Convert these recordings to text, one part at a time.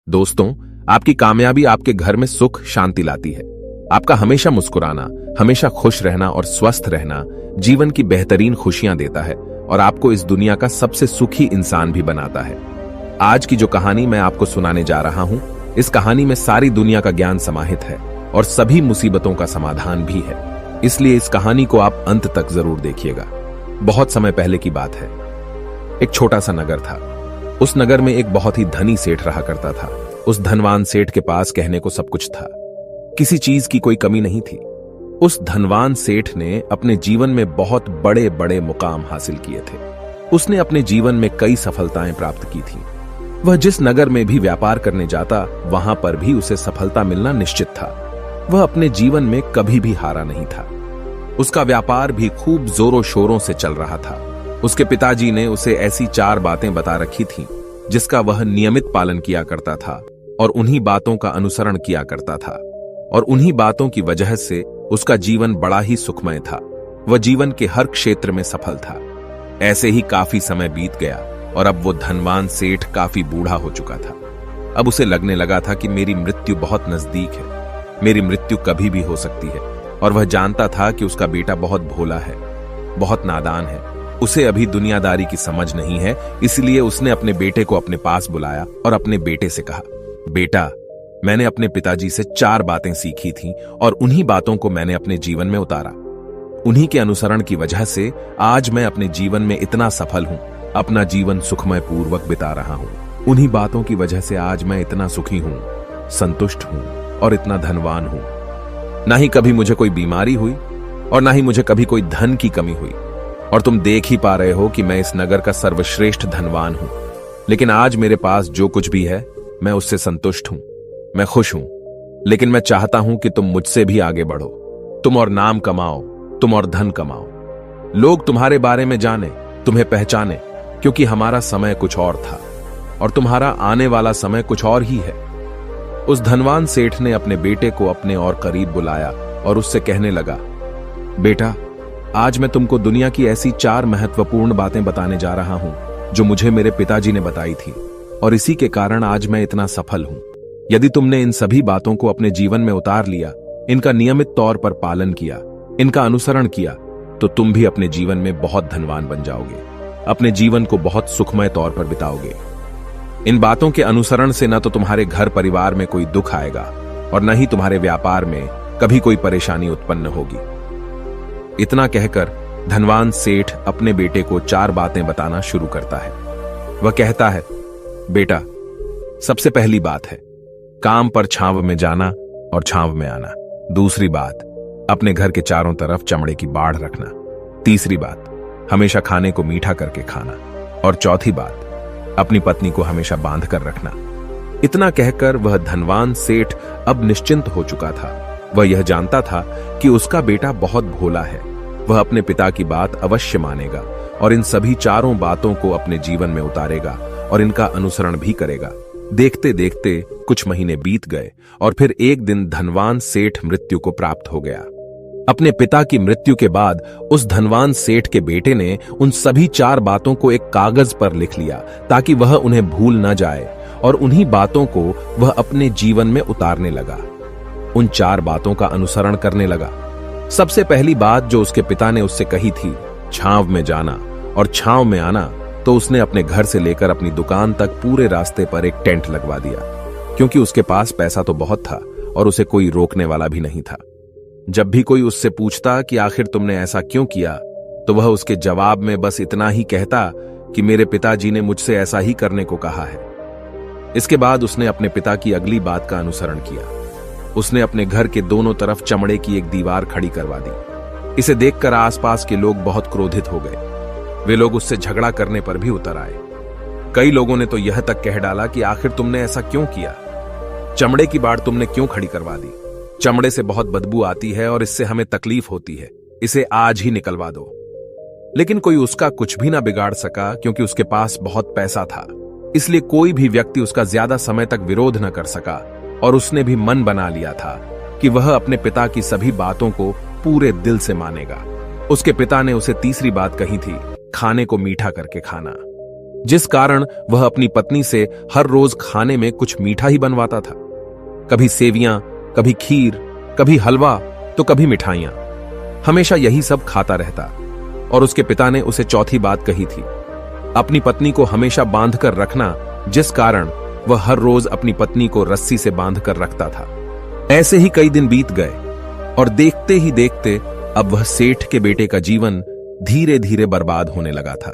दोस्तों, आपकी कामयाबी आपके घर में सुख शांति लाती है। आपका हमेशा मुस्कुराना, हमेशा खुश रहना और स्वस्थ रहना जीवन की बेहतरीन खुशियां देता है और आपको इस दुनिया का सबसे सुखी इंसान भी बनाता है। आज की जो कहानी मैं आपको सुनाने जा रहा हूं, इस कहानी में सारी दुनिया का ज्ञान समाहित है और सभी मुसीबतों का समाधान भी है। इसलिए इस कहानी को आप अंत तक जरूर देखिएगा। बहुत समय पहले की बात है। एक छोटा सा नगर था। उस नगर में एक बहुत ही धनी सेठ रहा करता था। उस धनवान सेठ के पास कहने को सब कुछ था, किसी चीज की कोई कमी नहीं थी। उस धनवान सेठ ने अपने जीवन में बहुत बड़े बड़े मुकाम हासिल किए थे। उसने अपने जीवन में कई सफलताएं प्राप्त की थी। वह जिस नगर में भी व्यापार करने जाता, वहां पर भी उसे सफलता मिलना निश्चित था। वह अपने जीवन में कभी भी हारा नहीं था। उसका व्यापार भी खूब जोरों शोरों से चल रहा था। उसके पिताजी ने उसे ऐसी 4 बातें बता रखी थीं, जिसका वह नियमित पालन किया करता था और उन्हीं बातों का अनुसरण किया करता था। और उन्हीं बातों की वजह से उसका जीवन बड़ा ही सुखमय था। वह जीवन के हर क्षेत्र में सफल था। ऐसे ही काफी समय बीत गया और अब वो धनवान सेठ काफी बूढ़ा हो चुका था। अब उसे लगने लगा था कि मेरी मृत्यु बहुत नजदीक है। मेरी मृत्यु कभी भी हो सकती है। और वह जानता था कि उसका बेटा बहुत भोला है, बहुत नादान है। उसे अभी दुनियादारी की समझ नहीं है। इसलिए उसने अपने बेटे को अपने पास बुलाया और अपने बेटे से कहा, बेटा, मैंने अपने पिताजी से 4 बातें सीखी थीं और उन्हीं बातों को मैंने अपने जीवन में उतारा। उन्हीं के अनुसरण की वजह से आज मैं अपने जीवन में इतना सफल हूं, अपना जीवन सुखमय पूर्वक बिता रहा हूं। उन्हीं बातों की वजह से आज मैं इतना सुखी हूं, संतुष्ट हूं और इतना धनवान हूं। ना ही कभी मुझे कोई बीमारी हुई और ना ही मुझे कभी कोई धन की कमी हुई। और तुम देख ही पा रहे हो कि मैं इस नगर का सर्वश्रेष्ठ धनवान हूं। लेकिन आज मेरे पास जो कुछ भी है, मैं उससे संतुष्ट हूं, मैं खुश हूं। लेकिन मैं चाहता हूं कि तुम मुझसे भी आगे बढ़ो। तुम और नाम कमाओ, तुम और धन कमाओ। लोग तुम्हारे बारे में जाने, तुम्हें पहचाने, क्योंकि हमारा समय कुछ और था और तुम्हारा आने वाला समय कुछ और ही है। उस धनवान सेठ ने अपने बेटे को अपने और करीब बुलाया और उससे कहने लगा, बेटा, आज मैं तुमको दुनिया की ऐसी 4 महत्वपूर्ण बातें बताने जा रहा हूं जो मुझे मेरे पिताजी ने बताई थी और इसी के कारण आज मैं इतना सफल हूं। यदि तुमने इन सभी बातों को अपने जीवन में उतार लिया, इनका नियमित तौर पर पालन किया, इनका अनुसरण किया, तो तुम भी अपने जीवन में बहुत धनवान बन जाओगे, अपने जीवन को बहुत सुखमय तौर पर बिताओगे। इन बातों के अनुसरण से न तो तुम्हारे घर परिवार में कोई दुख आएगा और न ही तुम्हारे व्यापार में कभी कोई परेशानी उत्पन्न होगी। इतना कहकर धनवान सेठ अपने बेटे को 4 बातें बताना शुरू करता है। वह कहता है, बेटा, सबसे पहली बात है काम पर छांव में जाना और छांव में आना। दूसरी बात, अपने घर के चारों तरफ चमड़े की बाड़ रखना। तीसरी बात, हमेशा खाने को मीठा करके खाना। और चौथी बात, अपनी पत्नी को हमेशा बांध कर रखना। इतना कहकर वह धनवान सेठ अब निश्चिंत हो चुका था। वह यह जानता था कि उसका बेटा बहुत भोला है। वह अपने पिता की बात अवश्य मानेगा और इन सभी 4 बातों को अपने जीवन में उतारेगा और इनका अनुसरण भी करेगा। देखते देखते कुछ महीने बीत गए और फिर एक दिन धनवान सेठ मृत्यु को प्राप्त हो गया। अपने पिता की मृत्यु के बाद उस धनवान सेठ के बेटे ने उन सभी 4 बातों को एक कागज पर लिख लिया ताकि वह उन्हें भूल न जाए और उन्हीं बातों को वह अपने जीवन में उतारने लगा। उन 4 बातों का अनुसरण करने लगा। सबसे पहली बात जो उसके पिता ने उससे कही थी, छांव में जाना और छांव में आना, तो उसने अपने घर से लेकर अपनी दुकान तक पूरे रास्ते पर एक टेंट लगवा दिया, क्योंकि उसके पास पैसा तो बहुत था और उसे कोई रोकने वाला भी नहीं था। जब भी कोई उससे पूछता कि आखिर तुमने ऐसा क्यों किया, तो वह उसके जवाब में बस इतना ही कहता कि मेरे पिताजी ने मुझसे ऐसा ही करने को कहा है। इसके बाद उसने अपने पिता की अगली बात का अनुसरण किया। उसने अपने घर के दोनों तरफ चमड़े की एक दीवार खड़ी करवा दी। इसे देखकर आसपास के लोग बहुत क्रोधित हो गए। वे लोग उससे झगड़ा करने पर भी उतर आए। कई लोगों ने तो यह तक कह डाला कि आखिर तुमने ऐसा क्यों किया? चमड़े की बाड़ तुमने क्यों खड़ी करवा दी? चमड़े से बहुत बदबू आती है और इससे हमें तकलीफ होती है। इसे आज ही निकलवा दो। लेकिन कोई उसका कुछ भी ना बिगाड़ सका, क्योंकि उसके पास बहुत पैसा था। इसलिए कोई भी व्यक्ति उसका ज्यादा समय तक विरोध न कर सका और उसने भी मन बना लिया था कि वह अपने पिता की सभी बातों को पूरे दिल से मानेगा। उसके पिता ने उसे तीसरी बात कही थी, खाने को मीठा करके खाना। जिस कारण वह अपनी पत्नी से हर रोज खाने में कुछ मीठा ही बनवाता था। कभी सेवियां, कभी खीर, कभी हलवा तो कभी मिठाइयां। हमेशा यही सब खाता रहता। और उसके पिता ने उसे चौथी बात कही थी, अपनी पत्नी को हमेशा बांध कर रखना, जिस कारण वह हर रोज अपनी पत्नी को रस्सी से बांध कर रखता था। ऐसे ही कई दिन बीत गए और देखते ही देखते अब वह सेठ के बेटे का जीवन धीरे धीरे बर्बाद होने लगा था,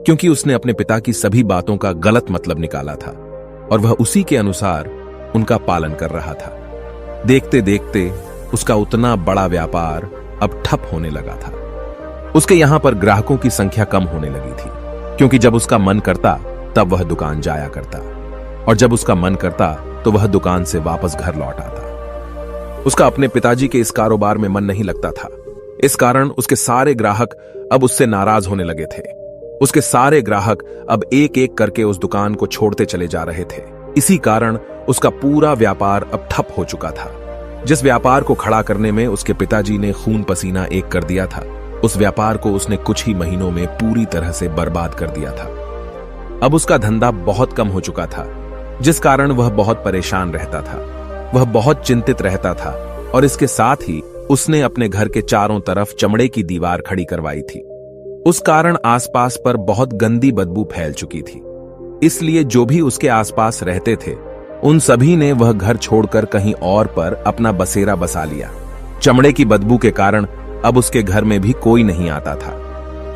क्योंकि उसने अपने पिता की सभी बातों का गलत मतलब निकाला था और वह उसी के अनुसार उनका पालन कर रहा था। देखते देखते उसका उतना बड़ा व्यापार अब ठप होने लगा था। उसके यहां पर ग्राहकों की संख्या कम होने लगी थी, क्योंकि जब उसका मन करता तब वह दुकान जाया करता और जब उसका मन करता तो वह दुकान से वापस घर लौट आता। उसका अपने पिताजी के इस कारोबार में मन नहीं लगता था। इस कारण उसके सारे ग्राहक अब उससे नाराज होने लगे थे। उसके सारे ग्राहक अब एक एक करके उस दुकान को छोड़ते चले जा रहे थे। इसी कारण उसका पूरा व्यापार अब ठप हो चुका था। जिस व्यापार को खड़ा करने में उसके पिताजी ने खून पसीना एक कर दिया था, उस व्यापार को उसने कुछ ही महीनों में पूरी तरह से बर्बाद कर दिया था। अब उसका धंधा बहुत कम हो चुका था, जिस कारण वह बहुत परेशान रहता था। वह बहुत चिंतित रहता था और इसके साथ ही उसने अपने घर के चारों तरफ चमड़े की दीवार खड़ी करवाई थी। उस कारण आसपास पर बहुत गंदी बदबू फैल चुकी थी। इसलिए जो भी उसके आसपास रहते थे उन सभी ने वह घर छोड़कर कहीं और पर अपना बसेरा बसा लिया। चमड़े की बदबू के कारण अब उसके घर में भी कोई नहीं आता था।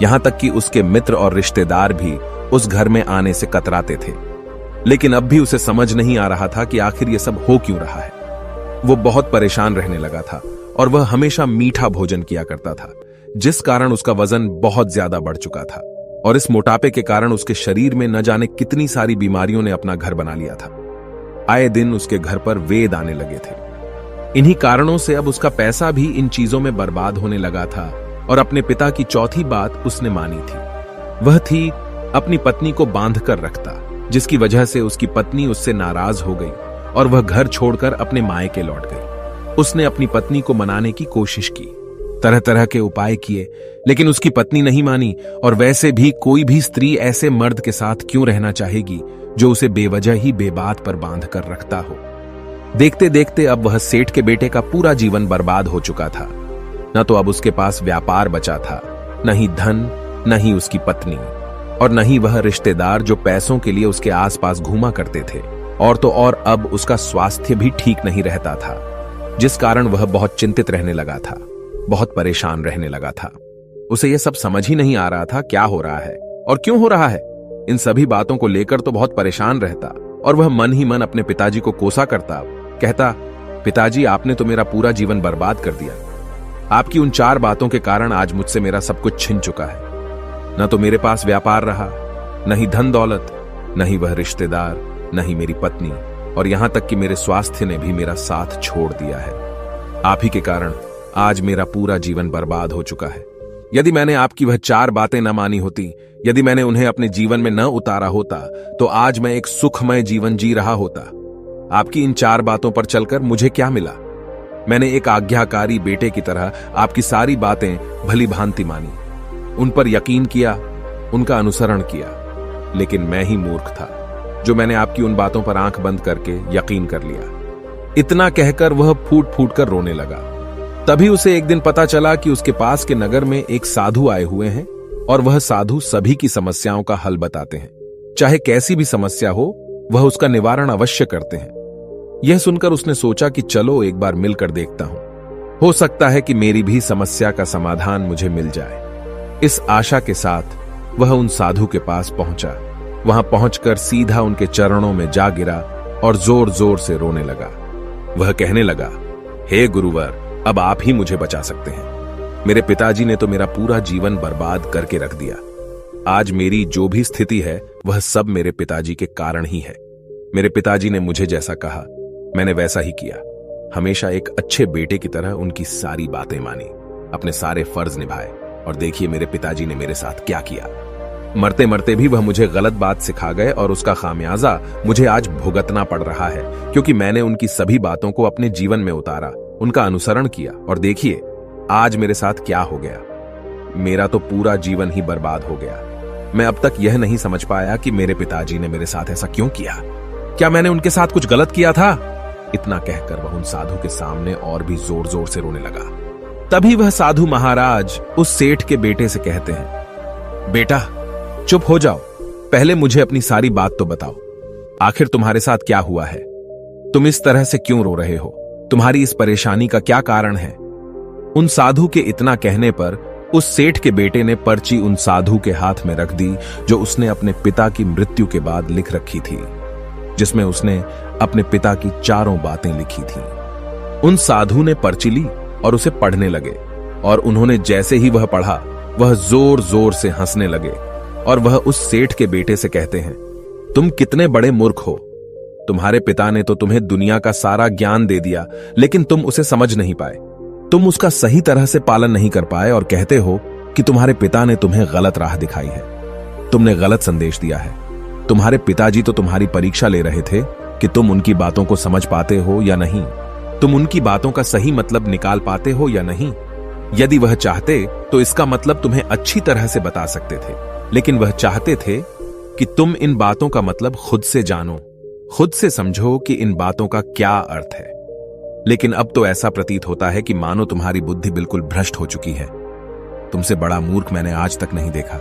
यहां तक कि उसके मित्र और रिश्तेदार भी उस घर में आने से कतराते थे। लेकिन अब भी उसे समझ नहीं आ रहा था कि आखिर ये सब हो क्यों रहा है। वो बहुत परेशान रहने लगा था और वह हमेशा मीठा भोजन किया करता था, जिस कारण उसका वजन बहुत ज्यादा बढ़ चुका था और इस मोटापे के कारण उसके शरीर में न जाने कितनी सारी बीमारियों ने अपना घर बना लिया था। आए दिन उसके घर पर वेद आने लगे थे। इन्हीं कारणों से अब उसका पैसा भी इन चीजों में बर्बाद होने लगा था और अपने पिता की चौथी बात उसने मानी थी। वह थी अपनी पत्नी को बांध कर रखता, जिसकी वजह से उसकी पत्नी उससे नाराज हो गई और वह घर छोड़कर अपने मायके लौट गई। उसने अपनी पत्नी को मनाने की कोशिश की, तरह तरह के उपाय किए, लेकिन उसकी पत्नी नहीं मानी। और वैसे भी कोई भी स्त्री ऐसे मर्द के साथ क्यों रहना चाहेगी जो उसे बेवजह ही बेबात पर बांध कर रखता हो। देखते देखते अब वह सेठ के बेटे का पूरा जीवन बर्बाद हो चुका था। न तो अब उसके पास व्यापार बचा था, न ही धन, न ही उसकी पत्नी, और न ही वह रिश्तेदार जो पैसों के लिए उसके आसपास घूमा करते थे। और तो और अब उसका स्वास्थ्य भी ठीक नहीं रहता था, जिस कारण वह बहुत चिंतित रहने लगा था, बहुत परेशान रहने लगा था। उसे यह सब समझ ही नहीं आ रहा था क्या हो रहा है और क्यों हो रहा है। इन सभी बातों को लेकर तो बहुत परेशान रहता और वह मन ही मन अपने पिताजी को कोसा करता, कहता, पिताजी आपने तो मेरा पूरा जीवन बर्बाद कर दिया। आपकी उन 4 बातों के कारण आज मुझसे मेरा सब कुछ छिन चुका है। न तो मेरे पास व्यापार रहा, न ही धन दौलत, न ही वह रिश्तेदार, न ही मेरी पत्नी, और यहां तक कि मेरे स्वास्थ्य ने भी मेरा साथ छोड़ दिया है। आप ही के कारण आज मेरा पूरा जीवन बर्बाद हो चुका है। यदि मैंने आपकी वह 4 बातें न मानी होती, यदि मैंने उन्हें अपने जीवन में न उतारा होता, तो आज मैं एक सुखमय जीवन जी रहा होता। आपकी इन 4 बातों पर चलकर मुझे क्या मिला? मैंने एक आज्ञाकारी बेटे की तरह आपकी सारी बातें भली भांति मानी, उन पर यकीन किया, उनका अनुसरण किया। लेकिन मैं ही मूर्ख था जो मैंने आपकी उन बातों पर आंख बंद करके यकीन कर लिया। इतना कहकर वह फूट फूट कर रोने लगा। तभी उसे एक दिन पता चला कि उसके पास के नगर में एक साधु आए हुए हैं और वह साधु सभी की समस्याओं का हल बताते हैं। चाहे कैसी भी समस्या हो, वह उसका निवारण अवश्य करते हैं। यह सुनकर उसने सोचा कि चलो एक बार मिलकर देखता हूं, हो सकता है कि मेरी भी समस्या का समाधान मुझे मिल जाए। इस आशा के साथ वह उन साधु के पास पहुंचा। वहां पहुंचकर सीधा उनके चरणों में जा गिरा और जोर जोर से रोने लगा। वह कहने लगा, हे गुरुवर, अब आप ही मुझे बचा सकते हैं। मेरे पिताजी ने तो मेरा पूरा जीवन बर्बाद करके रख दिया। आज मेरी जो भी स्थिति है वह सब मेरे पिताजी के कारण ही है। मेरे पिताजी ने मुझे जैसा कहा मैंने वैसा ही किया। हमेशा एक अच्छे बेटे की तरह उनकी सारी बातें मानी, अपने सारे फर्ज निभाए, और देखिए मेरे पिताजी ने मेरे साथ क्या किया। मरते मरते भी वह मुझे गलत बात सिखा गए और उसका खामियाजा मुझे आज भुगतना पड़ रहा है, क्योंकि मैंने उनकी सभी बातों को अपने जीवन में उतारा, उनका अनुसरण किया, और देखिए आज मेरे साथ क्या हो गया। मेरा तो पूरा जीवन ही बर्बाद हो गया। मैं अब तक यह नहीं समझ पाया कि मेरे पिताजी ने मेरे साथ ऐसा क्यों किया। क्या मैंने उनके साथ कुछ गलत किया था? इतना कहकर वह उन साधु के सामने और भी जोर जोर से रोने लगा। तभी वह साधु महाराज उस सेठ के बेटे से कहते हैं, बेटा चुप हो जाओ, पहले मुझे अपनी सारी बात तो बताओ। आखिर तुम्हारे साथ क्या हुआ है? तुम इस तरह से क्यों रो रहे हो? तुम्हारी इस परेशानी का क्या कारण है? उन साधु के इतना कहने पर उस सेठ के बेटे ने पर्ची उन साधु के हाथ में रख दी, जो उसने अपने पिता की मृत्यु के बाद लिख रखी थी, जिसमें उसने अपने पिता की चारों बातें लिखी थी। उन साधु ने पर्ची ली और उसे पढ़ने लगे, और उन्होंने जैसे ही वह पढ़ा, वह जोर जोर से हंसने लगे, और वह उस सेठ के बेटे से कहते हैं, तुम कितने बड़े मूर्ख हो। तुम्हारे पिता ने तो तुम्हें दुनिया का सारा ज्ञान दे दिया, लेकिन तुम उसे समझ नहीं पाए। तुम उसका सही तरह से पालन नहीं कर पाए और कहते हो कि तुम्हारे पिता ने तुम्हें गलत राह दिखाई है, तुमने गलत संदेश दिया है। तुम्हारे पिताजी तो तुम्हारी परीक्षा ले रहे थे कि तुम उनकी बातों को समझ पाते हो या नहीं, तुम उनकी बातों का सही मतलब निकाल पाते हो या नहीं। यदि वह चाहते तो इसका मतलब तुम्हें अच्छी तरह से बता सकते थे, लेकिन वह चाहते थे कि तुम इन बातों का मतलब खुद से जानो, खुद से समझो कि इन बातों का क्या अर्थ है। लेकिन अब तो ऐसा प्रतीत होता है कि मानो तुम्हारी बुद्धि बिल्कुल भ्रष्ट हो चुकी है। तुमसे बड़ा मूर्ख मैंने आज तक नहीं देखा।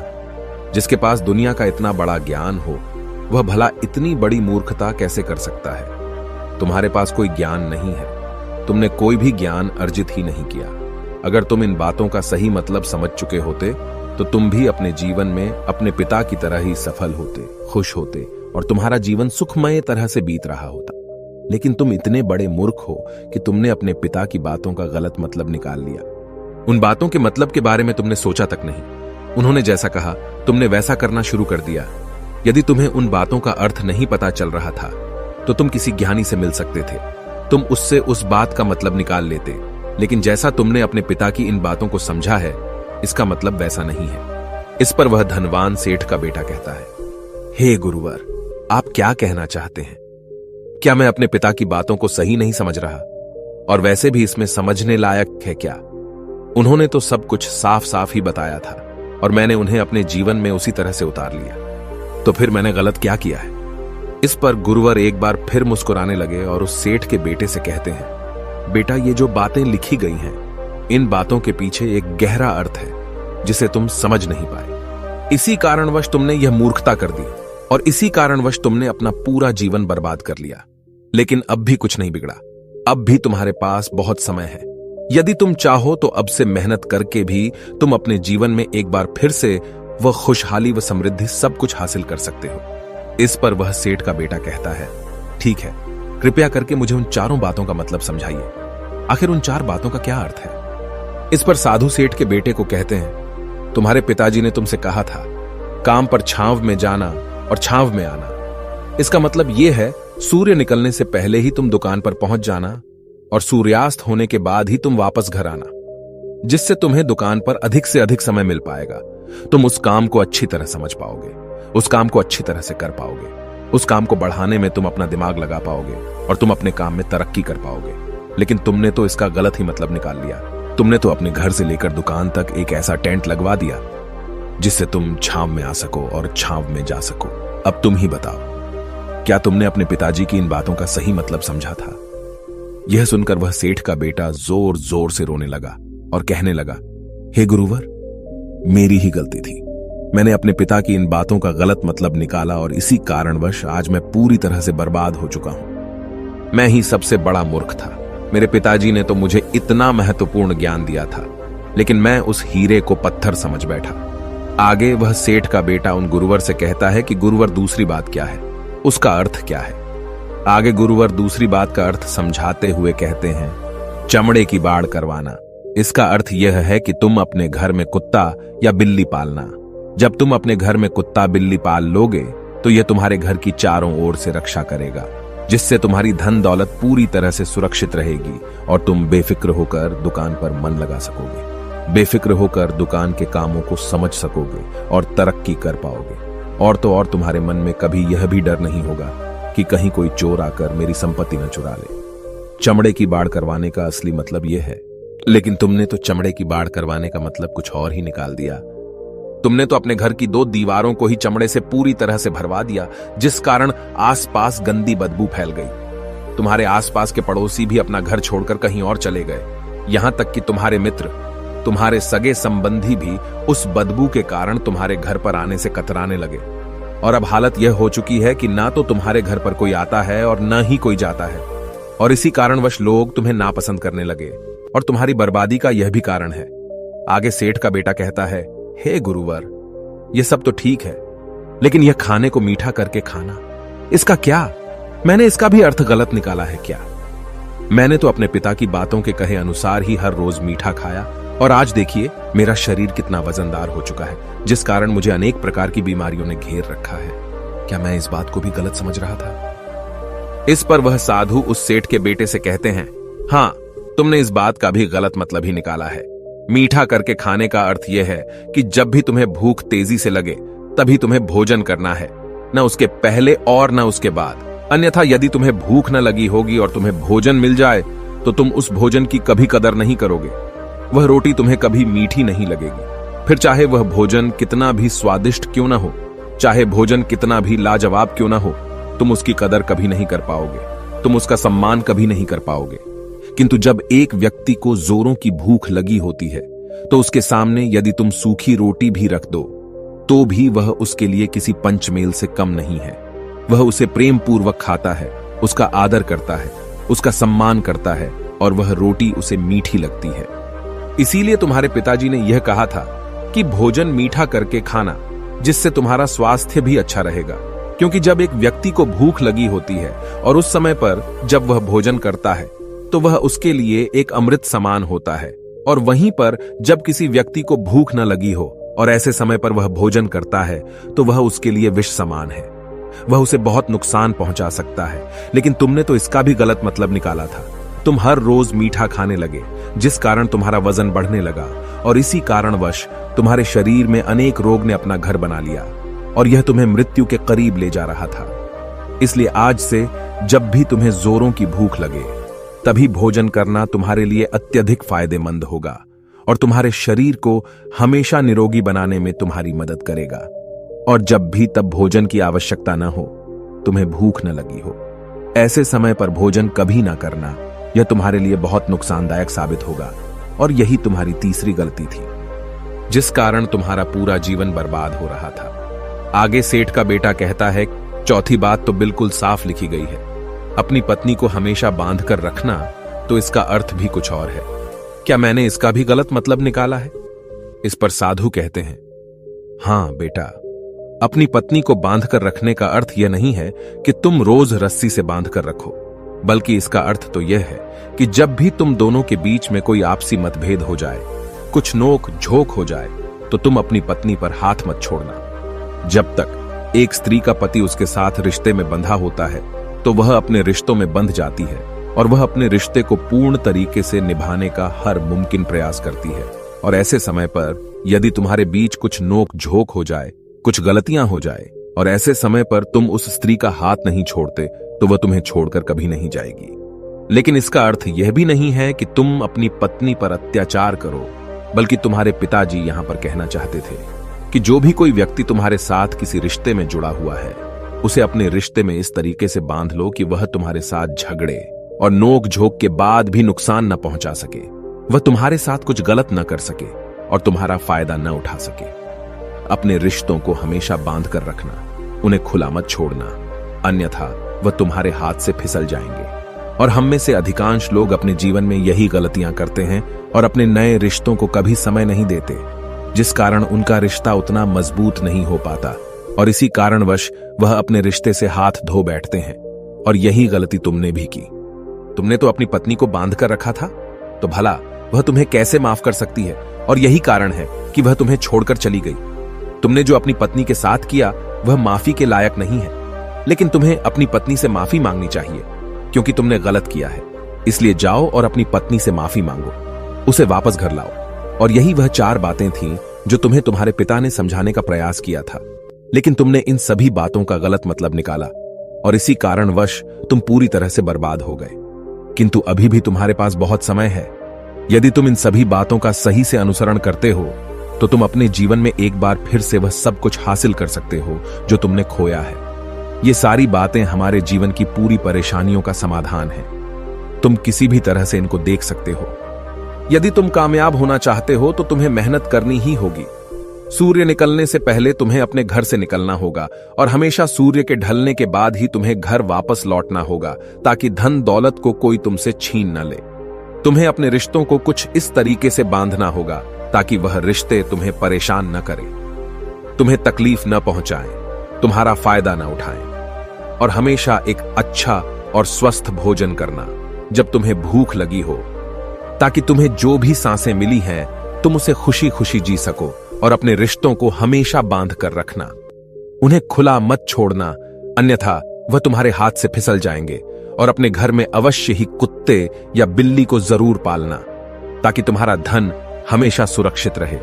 जिसके पास दुनिया का इतना बड़ा ज्ञान हो, वह भला इतनी बड़ी मूर्खता कैसे कर सकता है? तुम्हारे पास कोई ज्ञान नहीं है, तुमने कोई भी ज्ञान अर्जित ही नहीं किया। अगर तुम इन बातों का सही मतलब समझ चुके होते तो तुम भी अपने जीवन में अपने पिता की तरह ही सफल होते, खुश होते, और तुम्हारा जीवन सुखमय तरह से बीत रहा होता। लेकिन तुम इतने बड़े मूर्ख हो कि तुमने अपने पिता की बातों का गलत मतलब निकाल लिया। उन बातों के मतलब के बारे में तुमने सोचा तक नहीं। उन्होंने जैसा कहा तुमने वैसा करना शुरू कर दिया। यदि तुम्हें उन बातों का अर्थ नहीं पता चल रहा था तो तुम किसी ज्ञानी से मिल सकते थे, तुम उससे उस बात का मतलब निकाल लेते। लेकिन जैसा तुमने अपने पिता की इन बातों को समझा है, इसका मतलब वैसा नहीं है। इस पर वह धनवान सेठ का बेटा कहता है, हे गुरुवर, आप क्या कहना चाहते हैं? क्या मैं अपने पिता की बातों को सही नहीं समझ रहा? और वैसे भी इसमें समझने लायक है क्या? उन्होंने तो सब कुछ साफ साफ ही बताया था और मैंने उन्हें अपने जीवन में उसी तरह से उतार लिया। तो फिर मैंने गलत क्या किया है? इस पर गुरुवर एक बार फिर मुस्कुराने लगे और उस सेठ के बेटे से कहते हैं, बेटा, ये जो बातें लिखी गई हैं, इन बातों के पीछे एक गहरा अर्थ है जिसे तुम समझ नहीं पाए। इसी कारणवश तुमने यह मूर्खता कर दी और इसी कारणवश तुमने अपना पूरा जीवन बर्बाद कर लिया। लेकिन अब भी कुछ नहीं बिगड़ा। अब भी तुम्हारे पास बहुत समय है। यदि तुम चाहो तो अब से मेहनत करके भी तुम अपने जीवन में एक बार फिर से वह खुशहाली व समृद्धि सब कुछ हासिल कर सकते हो। इस पर वह सेठ का बेटा कहता है, ठीक है, कृपया करके मुझे उन चारों बातों का मतलब समझाइए। आखिर उन चार बातों का क्या अर्थ है? इस पर साधु सेठ के बेटे को कहते हैं, तुम्हारे पिताजी ने तुमसे कहा था काम पर छांव में जाना और छांव में आना। इसका मतलब यह है सूर्य निकलने से पहले ही तुम दुकान पर पहुंच जाना और सूर्यास्त होने के बाद ही तुम वापस घर आना, जिससे तुम्हें दुकान पर अधिक से अधिक समय मिल पाएगा। तुम उस काम को अच्छी तरह समझ पाओगे, उस काम को अच्छी तरह से कर पाओगे, उस काम को बढ़ाने में तुम अपना दिमाग लगा पाओगे और तुम अपने काम में तरक्की कर पाओगे। लेकिन तुमने तो इसका गलत ही मतलब निकाल लिया। तुमने तो अपने घर से लेकर दुकान तक एक ऐसा टेंट लगवा दिया जिससे तुम छांव में आ सको और छांव में जा सको। अब तुम ही बताओ, क्या तुमने अपने पिताजी की इन बातों का सही मतलब समझा था? यह सुनकर वह सेठ का बेटा जोर जोर से रोने लगा और कहने लगा, हे गुरुवर, मेरी ही गलती थी। मैंने अपने पिता की इन बातों का गलत मतलब निकाला और इसी कारणवश आज मैं पूरी तरह से बर्बाद हो चुका हूं। मैं ही सबसे बड़ा मूर्ख था। मेरे पिताजी ने तो मुझे इतना महत्वपूर्ण ज्ञान दिया था, लेकिन मैं उस हीरे को पत्थर समझ बैठा। आगे वह सेठ का बेटा उन गुरुवर से कहता है कि गुरुवर, दूसरी बात क्या है, उसका अर्थ क्या है? आगे गुरुवर दूसरी बात का अर्थ समझाते हुए कहते हैं, चमड़े की बाड़ करवाना। इसका अर्थ यह है कि तुम अपने घर में कुत्ता या बिल्ली पालना। जब तुम अपने घर में कुत्ता बिल्ली पाल लोगे तो यह तुम्हारे घर की चारों ओर से रक्षा करेगा, जिससे तुम्हारी धन दौलत पूरी तरह से सुरक्षित रहेगी और तुम बेफिक्र होकर दुकान पर मन लगा सकोगे, बेफिक्र होकर दुकान के कामों को समझ सकोगे और तरक्की कर पाओगे। और तो और तुम्हारे मन में कभी यह भी डर नहीं होगा कि कहीं कोई चोर आकर मेरी संपत्ति न चुरा ले। चमड़े की बाड़ करवाने का असली मतलब यह है, लेकिन तुमने तो चमड़े की बाड़ करवाने का मतलब कुछ और ही निकाल दिया। तुमने तो अपने घर की 2 दीवारों को ही चमड़े से पूरी तरह से भरवा दिया, जिस कारण आसपास गंदी बदबू फैल गई। तुम्हारे आसपास के पड़ोसी भी अपना घर छोड़कर कहीं और चले गए। यहां तक कि तुम्हारे मित्र, तुम्हारे सगे संबंधी भी उस बदबू के कारण तुम्हारे घर पर आने से कतराने लगे। और अब हालत यह हो चुकी है कि ना तो तुम्हारे घर पर कोई आता है और ना ही कोई जाता है। और इसी कारणवश लोग तुम्हें नापसंद करने लगे। और तुम्हारी बर्बादी का यह भी कारण है। आगे सेठ का बेटा कहता है, हे गुरुवर, यह सब तो ठीक है, लेकिन यह खाने को मीठा करके खाना, इसका क्या? मैंने इसका भी अर्थ गलत निकाला है क्या? मैंने तो अपने पिता की बातों के कहे अनुसार ही हर रोज मीठा खाया, और आज देखिए मेरा शरीर कितना वजनदार हो चुका है, जिस कारण मुझे अनेक प्रकार की बीमारियों ने घेर रखा है। क्या मैं इस बात को भी गलत समझ रहा था? इस पर वह साधु उस सेठ के बेटे से कहते हैं, हाँ, तुमने इस बात का भी गलत मतलब ही निकाला है। मीठा करके खाने का अर्थ यह है कि जब भी तुम्हें भूख तेजी से लगे तभी तुम्हें भोजन करना है, न उसके पहले और न उसके बाद। अन्यथा यदि तुम्हें भूख न लगी होगी और तुम्हें भोजन मिल जाए तो तुम उस भोजन की कभी कदर नहीं करोगे। वह रोटी तुम्हें कभी मीठी नहीं लगेगी। फिर चाहे वह भोजन कितना भी स्वादिष्ट क्यों ना हो, चाहे भोजन कितना भी लाजवाब क्यों ना हो, तुम उसकी कदर कभी नहीं कर पाओगे, तुम उसका सम्मान कभी नहीं कर पाओगे। किंतु जब एक व्यक्ति को जोरों की भूख लगी होती है तो उसके सामने यदि तुम सूखी रोटी भी रख दो तो भी वह उसके लिए किसी पंचमेल से कम नहीं है। वह उसे प्रेम पूर्वक खाता है, उसका आदर करता है, उसका सम्मान करता है, और वह रोटी उसे मीठी लगती है। इसीलिए तुम्हारे पिताजी ने यह कहा था कि भोजन मीठा करके खाना, जिससे तुम्हारा स्वास्थ्य भी अच्छा रहेगा। क्योंकि जब एक व्यक्ति को भूख लगी होती है और उस समय पर जब वह भोजन करता है तो वह उसके लिए एक अमृत समान होता है, और वहीं पर जब किसी व्यक्ति को भूख न लगी हो और ऐसे समय पर वह भोजन करता है तो वह उसके लिए विष समान है, वह उसे बहुत नुकसान पहुंचा सकता है। लेकिन तुमने तो इसका भी गलत मतलब निकाला था। तुम हर रोज मीठा खाने लगे, जिस कारण तुम्हारा वजन बढ़ने लगा, और इसी कारणवश तुम्हारे शरीर में अनेक रोग ने अपना घर बना लिया और यह तुम्हें मृत्यु के करीब ले जा रहा था। इसलिए आज से जब भी तुम्हें जोरों की भूख लगे तभी भोजन करना तुम्हारे लिए अत्यधिक फायदेमंद होगा और तुम्हारे शरीर को हमेशा निरोगी बनाने में तुम्हारी मदद करेगा। और जब भी तब भोजन की आवश्यकता न हो, तुम्हें भूख न लगी हो, ऐसे समय पर भोजन कभी ना करना, यह तुम्हारे लिए बहुत नुकसानदायक साबित होगा। और यही तुम्हारी तीसरी गलती थी, जिस कारण तुम्हारा पूरा जीवन बर्बाद हो रहा था। आगे सेठ का बेटा कहता है, चौथी बात तो बिल्कुल साफ लिखी गई है, अपनी पत्नी को हमेशा बांध कर रखना, तो इसका अर्थ भी कुछ और है। क्या मैंने इसका भी गलत मतलब निकाला है? इस पर साधु कहते हैं, हां बेटा, अपनी पत्नी को बांध कर रखने का अर्थ यह नहीं है कि तुम रोज रस्सी से बांध कर रखो, बल्कि इसका अर्थ तो यह है कि जब भी तुम दोनों के बीच में कोई आपसी मतभेद हो जाए, कुछ नोक झोंक हो जाए, तो तुम अपनी पत्नी पर हाथ मत छोड़ना। जब तक एक स्त्री का पति उसके साथ रिश्ते में बंधा होता है तो वह अपने रिश्तों में बंध जाती है और वह अपने रिश्ते को पूर्ण तरीके से निभाने का हर मुमकिन प्रयास करती है। और ऐसे समय पर यदि तुम्हारे बीच कुछ नोक झोंक हो जाए, कुछ गलतियां हो जाए, और ऐसे समय पर तुम उस स्त्री का हाथ नहीं छोड़ते, तो वह तुम्हें छोड़कर कभी नहीं जाएगी। लेकिन इसका अर्थ यह भी नहीं है कि तुम अपनी पत्नी पर अत्याचार करो, बल्कि तुम्हारे पिताजी यहां पर कहना चाहते थे कि जो भी कोई व्यक्ति तुम्हारे साथ किसी रिश्ते में जुड़ा हुआ है, उसे अपने रिश्ते में इस तरीके से बांध लो कि वह तुम्हारे साथ झगड़े और नोक झोंक के बाद भी नुकसान न पहुंचा सके, वह तुम्हारे साथ कुछ गलत न कर सके और तुम्हारा फायदा न उठा सके। अपने रिश्तों को हमेशा बांध कर रखना, उन्हें खुला मत छोड़ना, अन्यथा वह तुम्हारे हाथ से फिसल जाएंगे। और हम में से अधिकांश लोग अपने जीवन में यही गलतियां करते हैं और अपने नए रिश्तों को कभी समय नहीं देते, जिस कारण उनका रिश्ता उतना मजबूत नहीं हो पाता और इसी कारणवश वह अपने रिश्ते से हाथ धो बैठते हैं। और यही गलती तुमने भी की। तुमने तो अपनी पत्नी को बांध कर रखा था, तो भला वह तुम्हें कैसे माफ कर सकती है? और यही कारण है कि वह तुम्हें छोड़कर चली गई। तुमने जो अपनी पत्नी के साथ किया वह माफी के लायक नहीं है, लेकिन तुम्हें अपनी पत्नी से माफी मांगनी चाहिए, क्योंकि तुमने गलत किया है। इसलिए जाओ और अपनी पत्नी से माफी मांगो, उसे वापस घर लाओ। और यही वह 4 बातें थीं जो तुम्हें तुम्हारे पिता ने समझाने का प्रयास किया था, लेकिन तुमने इन सभी बातों का गलत मतलब निकाला और इसी कारणवश तुम पूरी तरह से बर्बाद हो गए। किंतु अभी भी तुम्हारे पास बहुत समय है। यदि तुम इन सभी बातों का सही से अनुसरण करते हो तो तुम अपने जीवन में एक बार फिर से वह सब कुछ हासिल कर सकते हो जो तुमने खोया है। ये सारी बातें हमारे जीवन की पूरी परेशानियों का समाधान है। तुम किसी भी तरह से इनको देख सकते हो। यदि तुम कामयाब होना चाहते हो तो तुम्हें मेहनत करनी ही होगी। सूर्य निकलने से पहले तुम्हें अपने घर से निकलना होगा और हमेशा सूर्य के ढलने के बाद ही तुम्हें घर वापस लौटना होगा, ताकि धन दौलत को कोई तुमसे छीन न ले। तुम्हें अपने रिश्तों को कुछ इस तरीके से बांधना होगा ताकि वह रिश्ते तुम्हें परेशान न करें, तुम्हें तकलीफ न पहुंचाएं, तुम्हारा फायदा न उठाएं। और हमेशा एक अच्छा और स्वस्थ भोजन करना जब तुम्हें भूख लगी हो, ताकि तुम्हें जो भी सांसें मिली हैं तुम उसे खुशी खुशी जी सको। और अपने रिश्तों को हमेशा बांध कर रखना, उन्हें खुला मत छोड़ना, अन्यथा वह तुम्हारे हाथ से फिसल जाएंगे। और अपने घर में अवश्य ही कुत्ते या बिल्ली को जरूर पालना, ताकि तुम्हारा धन हमेशा सुरक्षित रहे।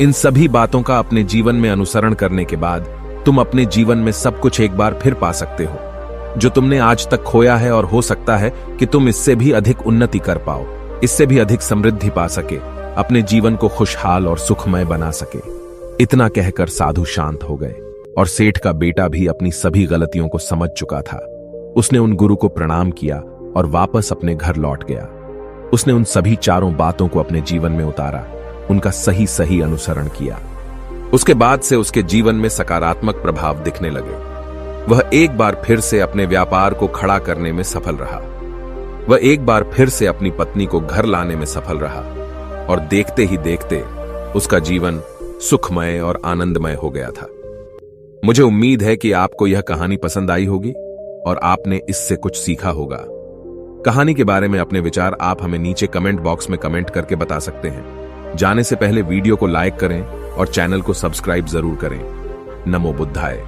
इन सभी बातों का अपने जीवन में अनुसरण करने के बाद तुम अपने जीवन में सब कुछ एक बार फिर पा सकते हो जो तुमने आज तक खोया है, और हो सकता है कि तुम इससे भी अधिक उन्नति कर पाओ, इससे भी अधिक समृद्धि पा सके, अपने जीवन को खुशहाल और सुखमय बना सके। इतना कहकर साधु शांत हो गए और सेठ का बेटा भी अपनी सभी गलतियों को समझ चुका था। उसने उन गुरु को प्रणाम किया और वापस अपने घर लौट गया। उसने उन सभी चारों बातों को अपने जीवन में उतारा, उनका सही सही अनुसरण किया। उसके बाद से उसके जीवन में सकारात्मक प्रभाव दिखने लगे। वह एक बार फिर से अपने व्यापार को खड़ा करने में सफल रहा। वह एक बार फिर से अपनी पत्नी को घर लाने में सफल रहा, और देखते ही देखते उसका जीवन सुखमय और आनंदमय हो गया था। मुझे उम्मीद है कि आपको यह कहानी पसंद आई होगी और आपने इससे कुछ सीखा होगा। कहानी के बारे में अपने विचार आप हमें नीचे कमेंट बॉक्स में कमेंट करके बता सकते हैं। जाने से पहले वीडियो को लाइक करें और चैनल को सब्सक्राइब जरूर करें। नमो बुद्धाय।